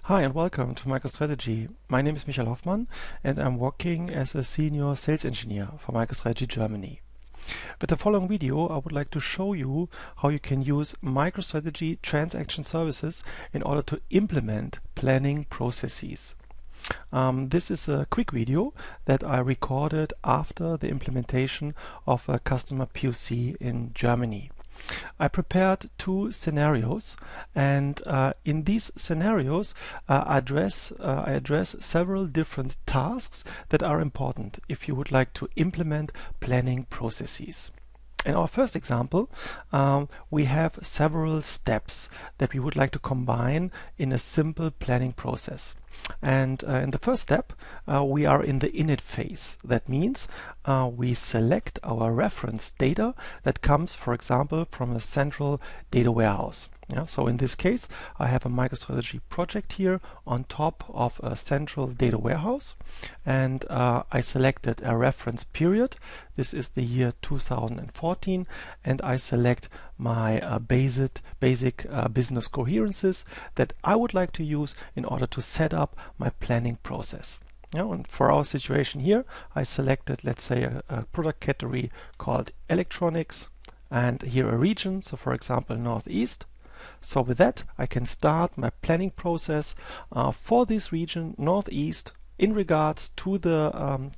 Hi and welcome to MicroStrategy. My name is Michael Hoffmann and I'm working as a senior sales engineer for MicroStrategy Germany. With the following video, I would like to show you how you can use MicroStrategy transaction services in order to implement planning processes. This is a quick video that I recorded after the implementation of a customer POC in Germany. I prepared two scenarios, and in these scenarios I address several different tasks that are important if you would like to implement planning processes. In our first example, we have several steps that we would like to combine in a simple planning process. And in the first step, we are in the Init phase. That means we select our reference data that comes, for example, from a central data warehouse. So in this case, I have a MicroStrategy project here on top of a central data warehouse, and I selected a reference period. This is the year 2014, and I select my basic business coherences that I would like to use in order to set up my planning process. And for our situation here, I selected, let's say, a product category called electronics, and here a region, so for example Northeast. So with that, I can start my planning process for this region, Northeast, in regards to the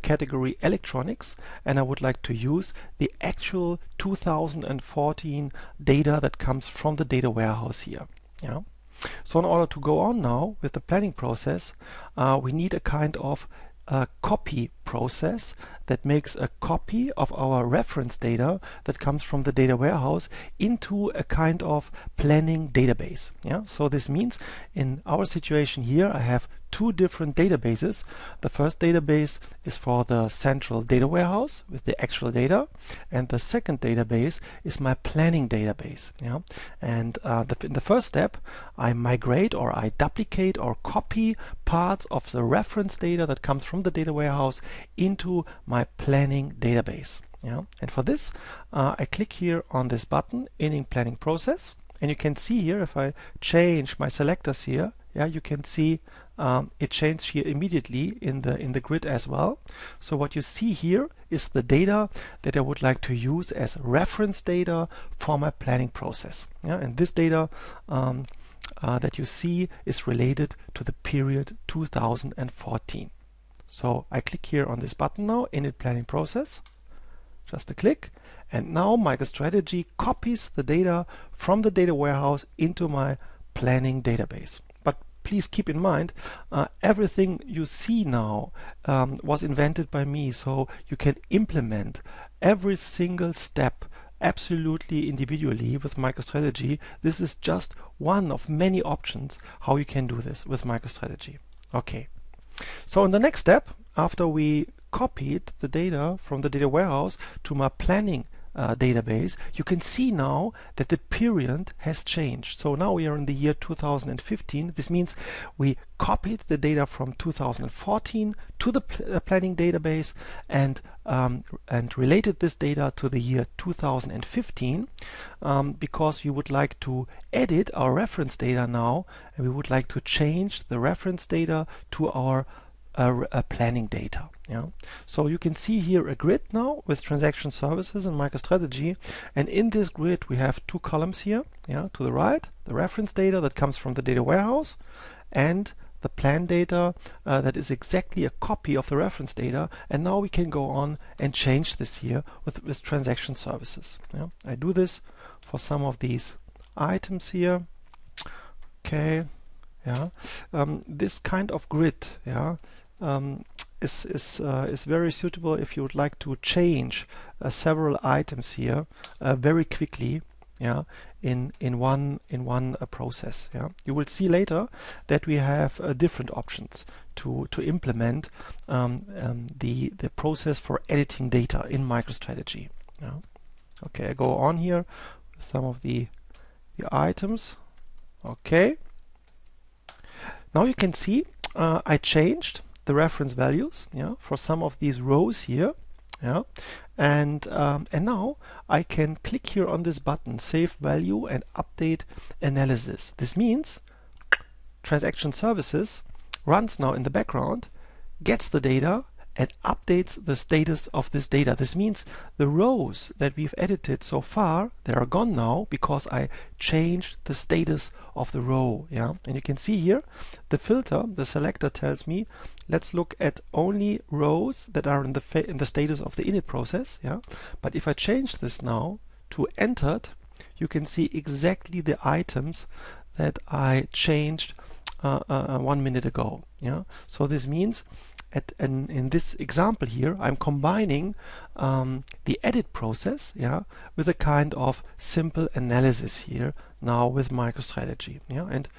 category electronics, and I would like to use the actual 2014 data that comes from the data warehouse here. So in order to go on now with the planning process, we need a kind of copy process that makes a copy of our reference data that comes from the data warehouse into a kind of planning database. So this means in our situation here, I have two different databases. The first database is for the central data warehouse with the actual data, and the second database is my planning database. And in the first step, I migrate or I duplicate or copy parts of the reference data that comes from the data warehouse into my planning database. And for this, I click here on this button, Init Planning Process, and you can see here if I change my selectors here, you can see it changed here immediately in the grid as well. So what you see here is the data that I would like to use as reference data for my planning process. And this data that you see is related to the period 2014. So I click here on this button now, Init Planning Process, just a click, and now MicroStrategy copies the data from the data warehouse into my planning database. But please keep in mind, everything you see now was invented by me, so you can implement every single step absolutely individually with MicroStrategy. This is just one of many options how you can do this with MicroStrategy. Okay. So in the next step, after we copied the data from the data warehouse to my planning database, you can see now that the period has changed. So now we are in the year 2015. This means we copied the data from 2014 to the planning database and related this data to the year 2015 because we would like to edit our reference data now, and we would like to change the reference data to our planning data. So you can see here a grid now with transaction services and MicroStrategy, and in this grid we have two columns here. To the right, the reference data that comes from the data warehouse, and the plan data that is exactly a copy of the reference data. And now we can go on and change this here with transaction services. I do this for some of these items here. Okay. This kind of grid is very suitable if you would like to change several items here very quickly in one process. You will see later that we have different options to implement the process for editing data in MicroStrategy. Okay, I go on here with some of the items. Okay. Now you can see I changed the reference values for some of these rows here. And now I can click here on this button, Save Value and Update Analysis. This means transaction services runs now in the background, gets the data, and updates the status of this data. This means the rows that we've edited so far, they are gone now because I changed the status of the row. Yeah, and you can see here the filter, the selector tells me let's look at only rows that are in the status of the init process. Yeah, but if I change this now to entered, you can see exactly the items that I changed 1 minute ago. Yeah, so this means in this example here, I'm combining the edit process, yeah, with a kind of simple analysis here now with MicroStrategy. Yeah, and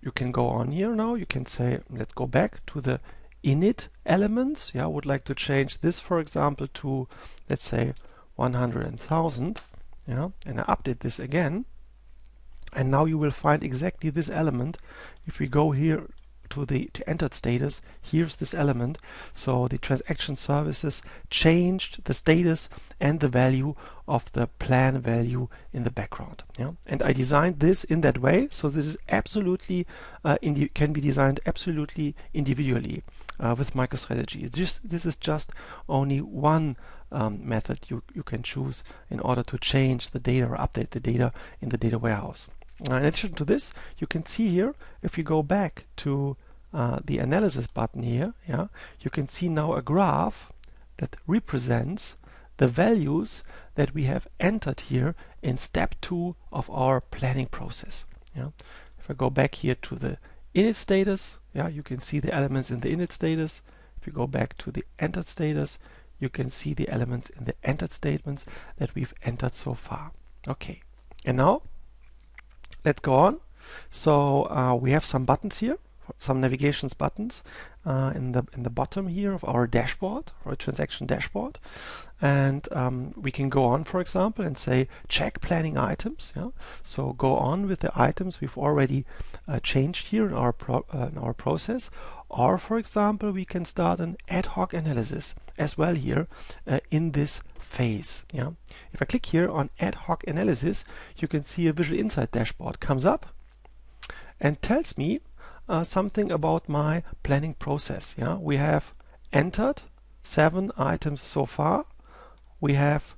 you can go on here now. You can say, let's go back to the init elements. Yeah, I would like to change this, for example, to let's say 100,000. Yeah, and I update this again. And now you will find exactly this element. If we go here to entered status, here's this element. So the transaction services changed the status and the value of the plan value in the background. Yeah, and I designed this in that way. So this is absolutely can be designed absolutely individually with MicroStrategy. This is just only one method you can choose in order to change the data or update the data in the data warehouse. In addition to this, you can see here, if you go back to the analysis button here, yeah, you can see now a graph that represents the values that we have entered here in step 2 of our planning process. Yeah. If I go back here to the init status, yeah, you can see the elements in the init status. If you go back to the entered status, you can see the elements in the entered statements that we've entered so far. Okay, and now let's go on. So we have some buttons here, some navigations buttons in the bottom here of our dashboard, or transaction dashboard, and we can go on, for example, and say check planning items. Yeah, so go on with the items we've already changed here in our process, or for example, we can start an ad hoc analysis as well here in this phase. Yeah, if I click here on ad hoc analysis, you can see a Visual Insight dashboard comes up and tells me something about my planning process. Yeah, we have entered 7 items so far. We have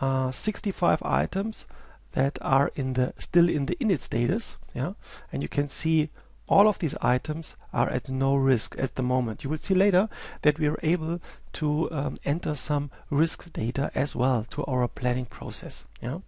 65 items that are still in the init status. Yeah, and you can see all of these items are at no risk at the moment. You will see later that we are able to enter some risk data as well to our planning process. Yeah,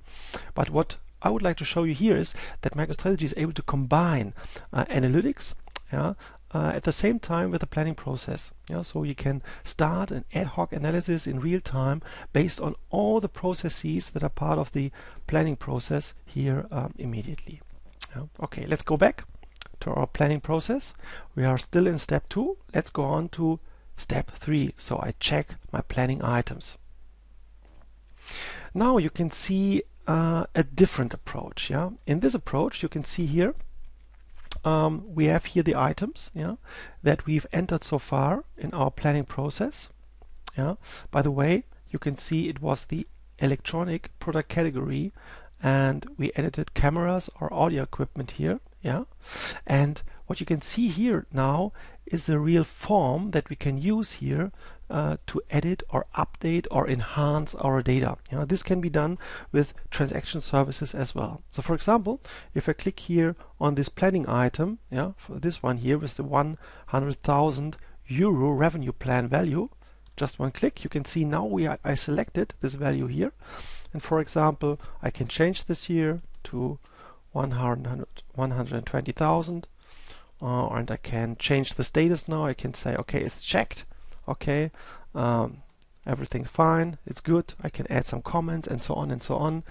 but what I would like to show you here is that MicroStrategy is able to combine analytics, yeah, at the same time with the planning process. Yeah, so you can start an ad hoc analysis in real time based on all the processes that are part of the planning process here immediately. Yeah. Okay, let's go back to our planning process. We are still in step 2. Let's go on to step 3. So I check my planning items. Now you can see a different approach. Yeah, in this approach you can see here we have here the items, yeah, that we've entered so far in our planning process. Yeah, by the way, you can see it was the electronic product category, and we edited cameras or audio equipment here. Yeah, and what you can see here now is a real form that we can use here to edit or update or enhance our data. Yeah, this can be done with transaction services as well. So for example, if I click here on this planning item, yeah, for this one here with the 100,000 euro revenue plan value, just one click, you can see now I selected this value here, and for example, I can change this here to 120,000, and I can change the status now. I can say, okay, it's checked. Okay, everything's fine, it's good. I can add some comments and so on and so on.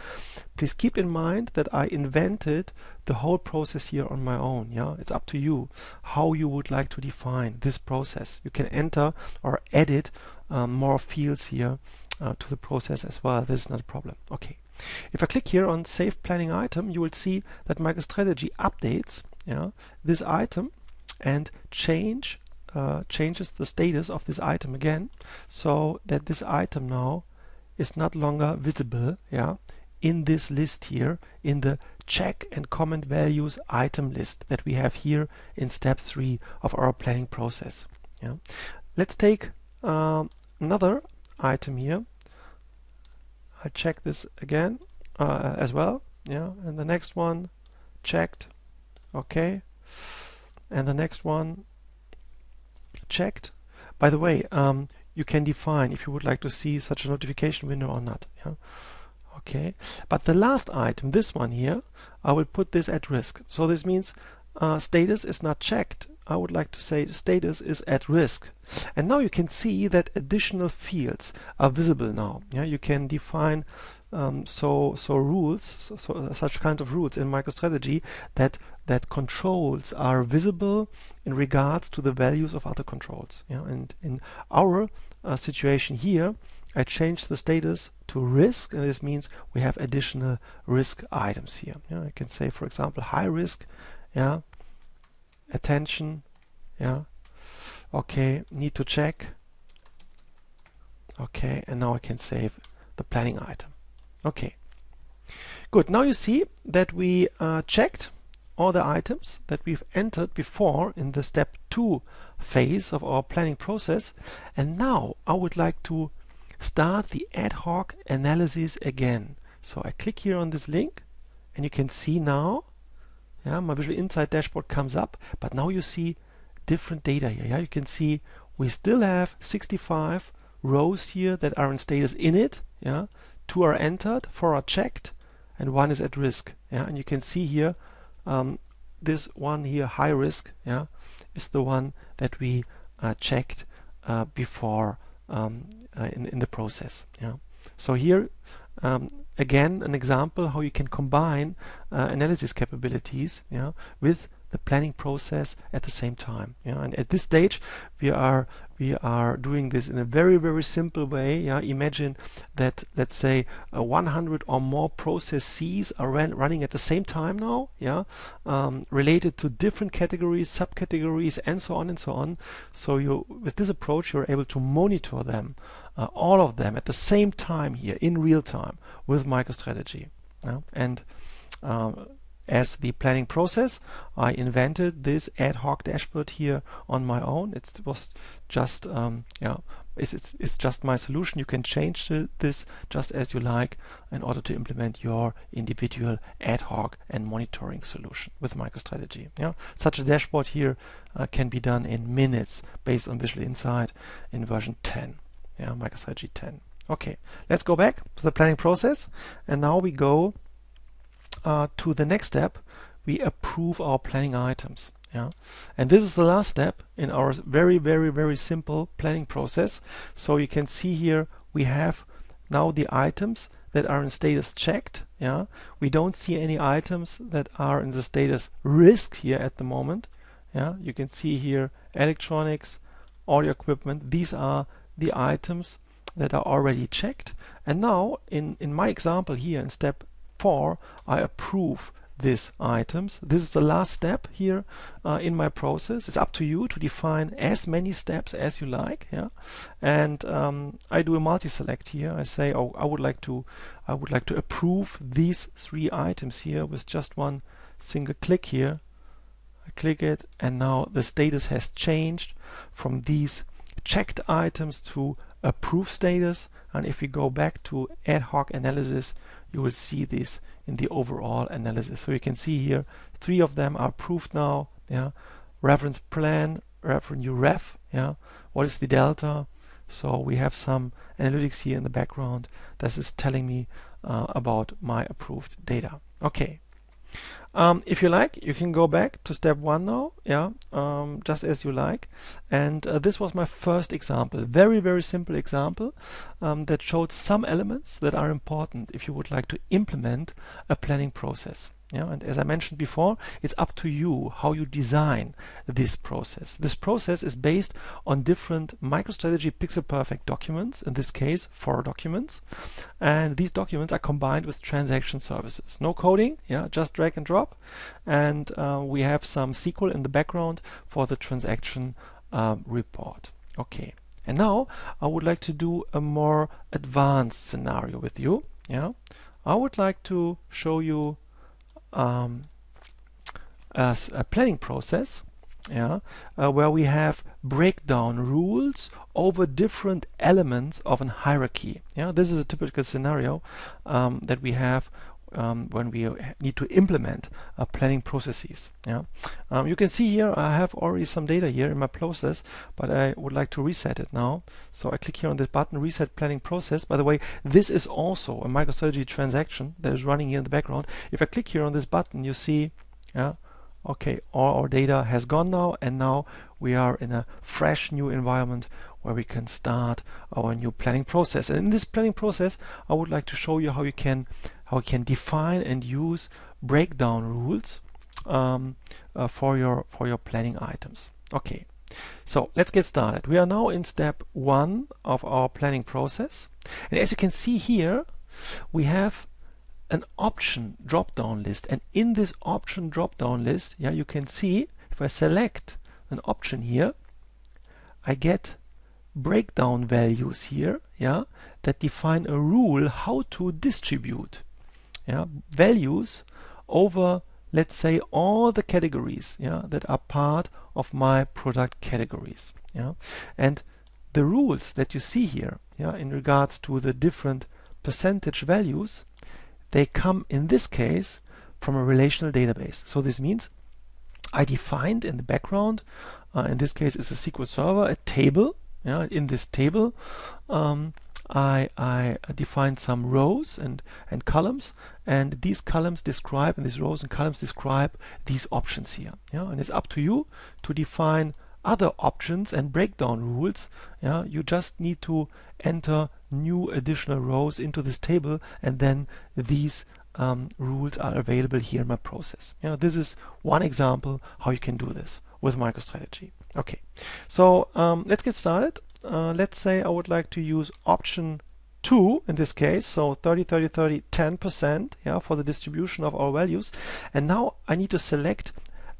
Please keep in mind that I invented the whole process here on my own. Yeah, it's up to you how you would like to define this process. You can enter or edit more fields here to the process as well. This is not a problem. Okay, if I click here on Save Planning Item, you will see that MicroStrategy updates, yeah, this item and changes the status of this item again, so that this item now is not longer visible, yeah, in this list here, in the check and comment values item list that we have here in step 3 of our planning process. Yeah. Let's take another item here. I check this again as well. Yeah, and the next one checked. Okay, and the next one checked. By the way, you can define if you would like to see such a notification window or not. Yeah. Okay, but the last item, this one here, I will put this at risk. So this means status is not checked. I would like to say status is at risk. And now you can see that additional fields are visible now. Yeah, you can define such kind of rules in MicroStrategy that controls are visible in regards to the values of other controls. Yeah, and in our situation here, I changed the status to risk, and this means we have additional risk items here. Yeah, I can say, for example, high risk. Yeah, attention. Yeah, okay, need to check. Okay, and now I can save the planning item. Okay, good. Now you see that we checked all the items that we've entered before in the step 2 phase of our planning process, and now I would like to start the ad hoc analysis again. So I click here on this link, and you can see now, yeah, my Visual Insight dashboard comes up, but now you see different data here. Yeah, you can see we still have 65 rows here that are in status init. Yeah, 2 are entered, 4 are checked, and 1 is at risk. Yeah, and you can see here this one here, high risk, yeah, is the one that we checked before in the process. Yeah. So here again an example how you can combine analysis capabilities, yeah, with the planning process at the same time. Yeah. And at this stage we are doing this in a very simple way. Yeah. Imagine that, let's say 100 or more processes are running at the same time now, yeah, related to different categories, subcategories, and so on and so on. So you, with this approach, you're able to monitor them, all of them at the same time here in real time with MicroStrategy. Yeah. And as the planning process, I invented this ad hoc dashboard here on my own. It was just it's just my solution. You can change this just as you like in order to implement your individual ad hoc and monitoring solution with MicroStrategy. Yeah, such a dashboard here can be done in minutes based on Visual Insight in version 10. Yeah, MicroStrategy 10. Okay, let's go back to the planning process, and now we go to the next step. We approve our planning items. Yeah, and this is the last step in our very simple planning process. So you can see here we have now the items that are in status checked. Yeah, we don't see any items that are in the status risk here at the moment. Yeah, you can see here electronics, audio equipment. These are the items that are already checked. And now in my example here in step 4, I approve these items. This is the last step here in my process. It's up to you to define as many steps as you like. Yeah, and I do a multi-select here. I say, oh, I would like to approve these 3 items here with just one single click here. I click it, and now the status has changed from these checked items to approved status. And if we go back to ad hoc analysis, you will see this in the overall analysis. So you can see here 3 of them are approved now. Yeah, reference plan, new ref. Yeah, what is the delta? So we have some analytics here in the background. This is telling me about my approved data. Okay. If you like, you can go back to step 1 now, yeah, just as you like. And this was my first example, very simple example that showed some elements that are important if you would like to implement a planning process. Yeah, and as I mentioned before, it's up to you how you design this process. This process is based on different MicroStrategy Pixel Perfect documents, in this case 4 documents, and these documents are combined with transaction services. No coding, yeah, just drag and drop, and we have some SQL in the background for the transaction report. Okay, and now I would like to do a more advanced scenario with you. Yeah, I would like to show you as a planning process, where we have breakdown rules over different elements of a hierarchy. This is a typical scenario that we have when we need to implement planning processes. You can see here I have already some data here in my process, but I would like to reset it now. So I click here on this button, Reset Planning Process. By the way, this is also a MicroStrategy transaction that is running here in the background. If I click here on this button, you see, okay, all our data has gone now, and now we are in a fresh new environment where we can start our new planning process. And in this planning process, I would like to show you how you can define and use breakdown rules for your planning items. Okay, so let's get started. We are now in step 1 of our planning process, and as you can see here, we have an option drop-down list, and in this option drop-down list, you can see if I select an option here, I get breakdown values here, that define a rule how to distribute values over, let's say, all the categories that are part of my product categories. And the rules that you see here in regards to the different percentage values, they come in this case from a relational database. So this means I defined in the background, in this case it's a SQL Server, a table. In this table I defined some rows and columns, and these columns describe, and these rows and columns describe these options here. And it's up to you to define other options and breakdown rules. You just need to enter new additional rows into this table, and then these rules are available here in my process. This is one example how you can do this with MicroStrategy. Okay, so let's get started. Let's say I would like to use option 2 in this case, so 30, 30, 30, 10%, for the distribution of our values. And now I need to select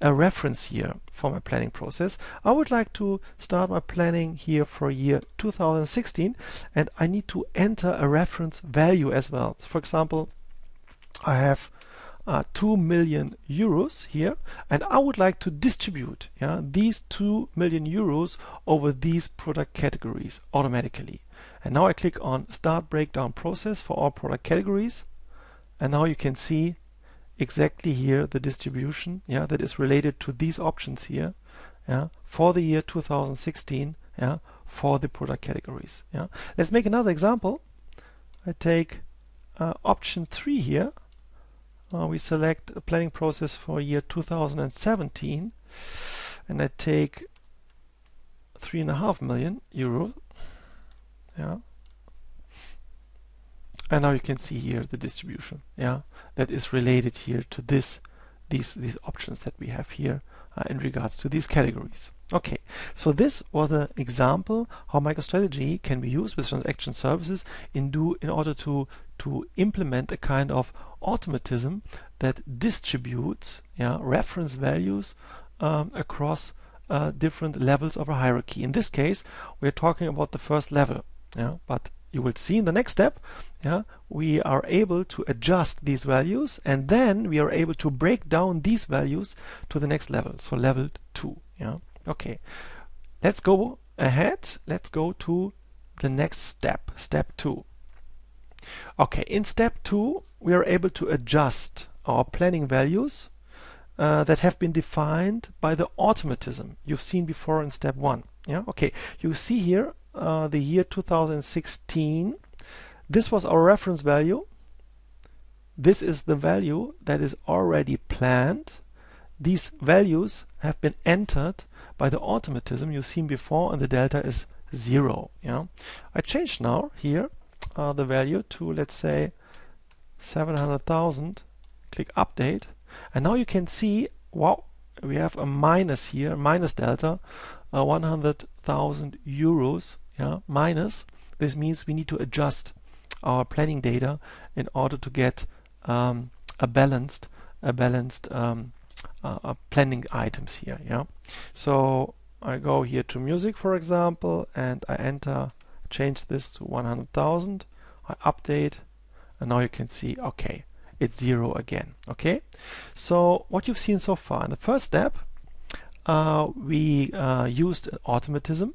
a reference year for my planning process. I would like to start my planning here for year 2016, and I need to enter a reference value as well. For example, I have 2 million euros here, and I would like to distribute these 2 million euros over these product categories automatically. And now I click on Start Breakdown Process for all product categories, and now you can see exactly here the distribution that is related to these options here for the year 2016 for the product categories. Let's make another example. I take option 3 here. We select a planning process for year 2017, and I take 3.5 million euros. And now you can see here the distribution that is related here to these options that we have here in regards to these categories. Okay, so this was an example how MicroStrategy can be used with transaction services in order to implement a kind of automatism that distributes reference values across different levels of a hierarchy. In this case, we're talking about the first level, but you will see in the next step, we are able to adjust these values, and then we are able to break down these values to the next level, so level 2. Okay, let's go ahead. Let's go to the next step, step 2. Okay, in step 2, we are able to adjust our planning values that have been defined by the automatism you've seen before in step 1. Okay, you see here the year 2016. This was our reference value. This is the value that is already planned. These values have been entered by the automatism you've seen before, and the delta is 0. I changed now here the value to, let's say, 700,000. Click Update, and now you can see, wow, we have a minus here, minus delta, 100,000 euros. Minus. This means we need to adjust our planning data in order to get a balanced planning items here. So I go here to music, for example, and I change this to 100,000. I update, and now you can see, okay, it's 0 again. Okay, so what you've seen so far in the first step, we used an automatism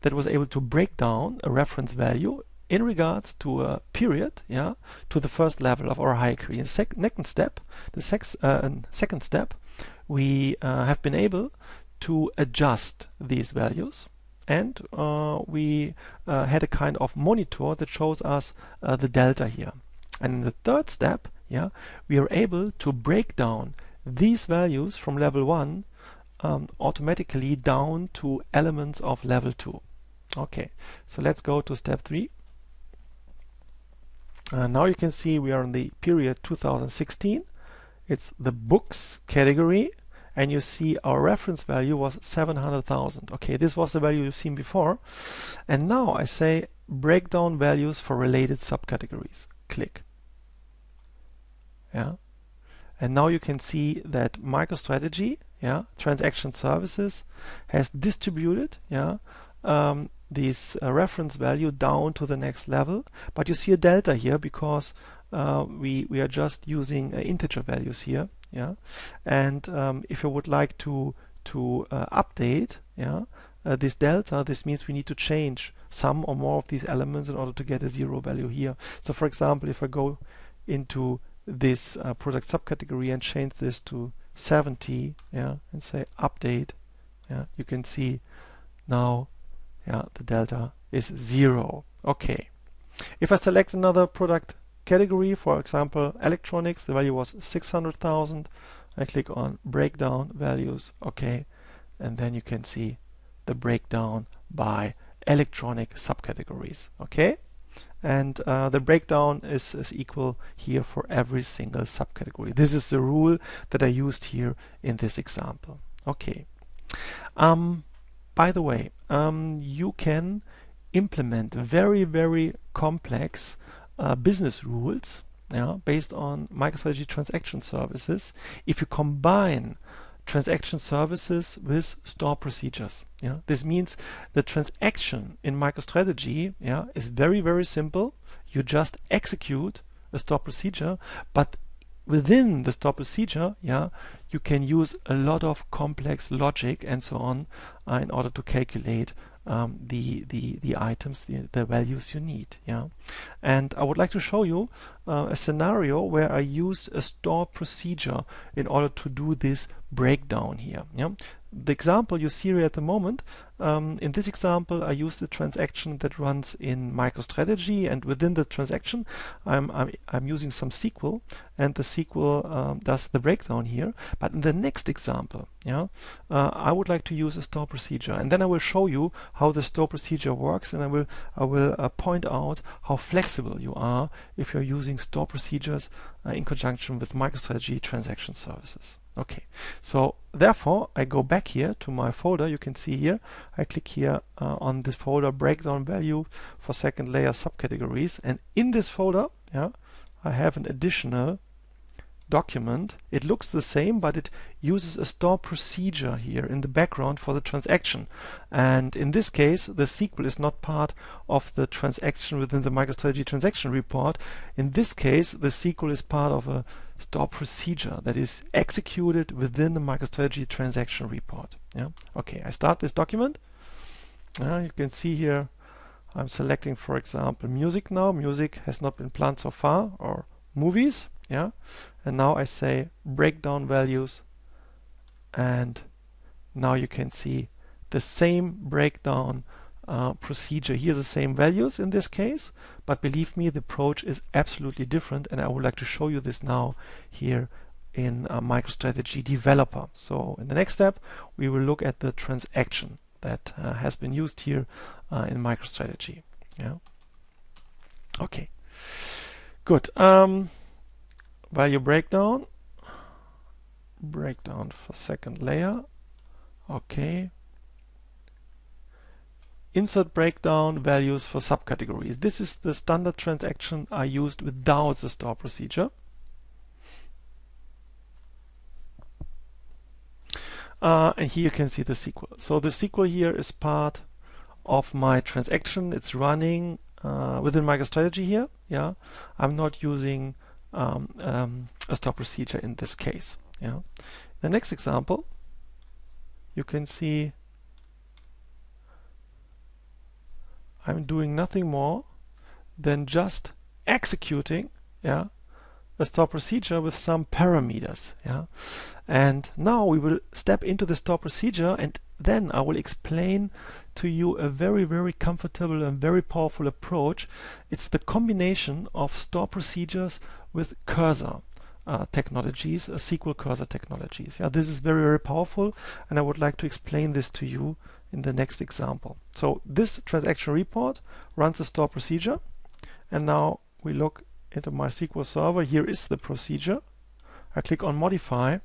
that was able to break down a reference value in regards to a period, to the first level of our hierarchy. In the second step, we have been able to adjust these values, and we had a kind of monitor that shows us the delta here. And in the third step, we are able to break down these values from level 1 automatically down to elements of level 2. Okay, so let's go to step 3. Now you can see we are in the period 2016. It's the books category, and you see our reference value was 700,000. Okay, this was the value you've seen before. And now I say break down values for related subcategories. Click. And now you can see that MicroStrategy, transaction services, has distributed, this reference value down to the next level. But you see a delta here because we are just using integer values here. And if you would like to update this delta, this means we need to change some or more of these elements in order to get a 0 value here. So for example, if I go into this product subcategory and change this to 70, and say update, you can see now the delta is 0. Okay, if I select another product category, for example electronics, the value was 600,000. I click on breakdown values. Okay, and then you can see the breakdown by electronic subcategories. Okay, and the breakdown is equal here for every single subcategory. This is the rule that I used here in this example. Okay, by the way, you can implement very, very complex business rules based on MicroStrategy transaction services if you combine transaction services with store procedures. This means the transaction in MicroStrategy is very, very simple. You just execute a store procedure, but within the store procedure, you can use a lot of complex logic and so on in order to calculate the items, the values you need. And I would like to show you a scenario where I used a store procedure in order to do this breakdown here. The example you see here at the moment, in this example I used a transaction that runs in MicroStrategy, and within the transaction I'm using some SQL, and the SQL does the breakdown here. But in the next example, I would like to use a store procedure, and then I will show you how the store procedure works, and I will point out how flexible you are if you're using store procedures in conjunction with MicroStrategy transaction services. Okay, so therefore I go back here to my folder. You can see here I click here on this folder breakdown value for second layer subcategories, and in this folder I have an additional document. It looks the same, but it uses a store procedure here in the background for the transaction, and in this case the SQL is not part of the transaction within the MicroStrategy transaction report. In this case the SQL is part of a store procedure that is executed within the MicroStrategy transaction report. Okay, I start this document. You can see here I'm selecting, for example, music now. Music has not been planned so far, or movies. And now I say breakdown values, and now you can see the same breakdown procedure here, the same values in this case, but believe me, the approach is absolutely different, and I would like to show you this now here in MicroStrategy Developer. So in the next step we will look at the transaction that has been used here in MicroStrategy. Okay, good. Value breakdown for second layer. Okay, insert breakdown values for subcategories. This is the standard transaction I used without the store procedure. And here you can see the SQL. So the SQL here is part of my transaction. It's running within MicroStrategy here. yeah, I'm not using a store procedure in this case. Yeah. The next example, you can see I'm doing nothing more than just executing, yeah, a store procedure with some parameters. Yeah. And now we will step into the store procedure, and then I will explain to you a very, very comfortable and very powerful approach. It's the combination of store procedures with cursor technologies, SQL cursor technologies. Yeah, this is very, very powerful, and I would like to explain this to you in the next example. So this transaction report runs a store procedure, and now we look into my SQL server. Here is the procedure. I click on modify,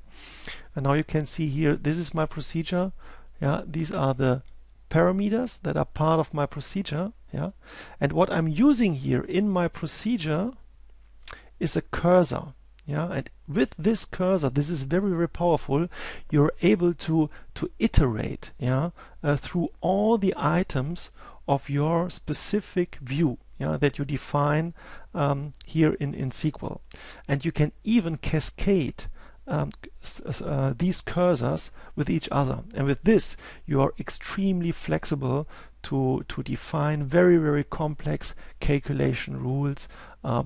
and now you can see here, this is my procedure. Yeah, these are the parameters that are part of my procedure. Yeah, and what I'm using here in my procedure is a cursor. Yeah, and with this cursor, this is very, very powerful. You're able to iterate, yeah, through all the items of your specific view, yeah, that you define here in SQL, and you can even cascade these cursors with each other. And with this, you are extremely flexible to define very, very complex calculation rules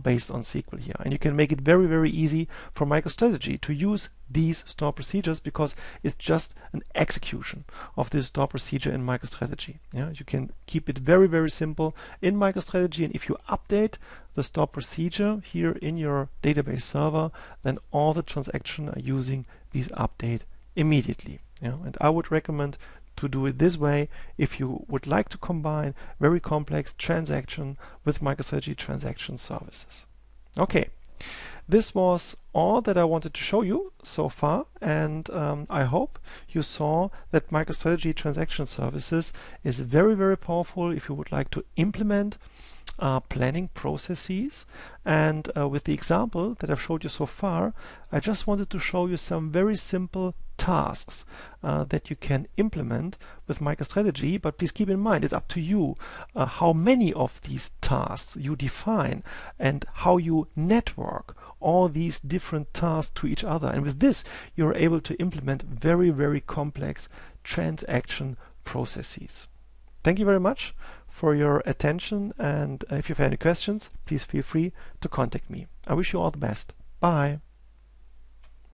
based on SQL here. And you can make it very, very easy for MicroStrategy to use these store procedures, because it's just an execution of this store procedure in MicroStrategy. Yeah, you can keep it very, very simple in MicroStrategy, and if you update the store procedure here in your database server, then all the transactions are using this update immediately. Yeah, and I would recommend to do it this way if you would like to combine very complex transaction with MicroStrategy transaction services. Okay, this was all that I wanted to show you so far, and I hope you saw that MicroStrategy transaction services is very, very powerful if you would like to implement planning processes. And with the example that I've showed you so far, I just wanted to show you some very simple tasks that you can implement with MicroStrategy. But please keep in mind, it's up to you how many of these tasks you define and how you network all these different tasks to each other. And with this, you're able to implement very, very complex transaction processes. Thank you very much for your attention, and if you have any questions, please feel free to contact me. I wish you all the best. Bye.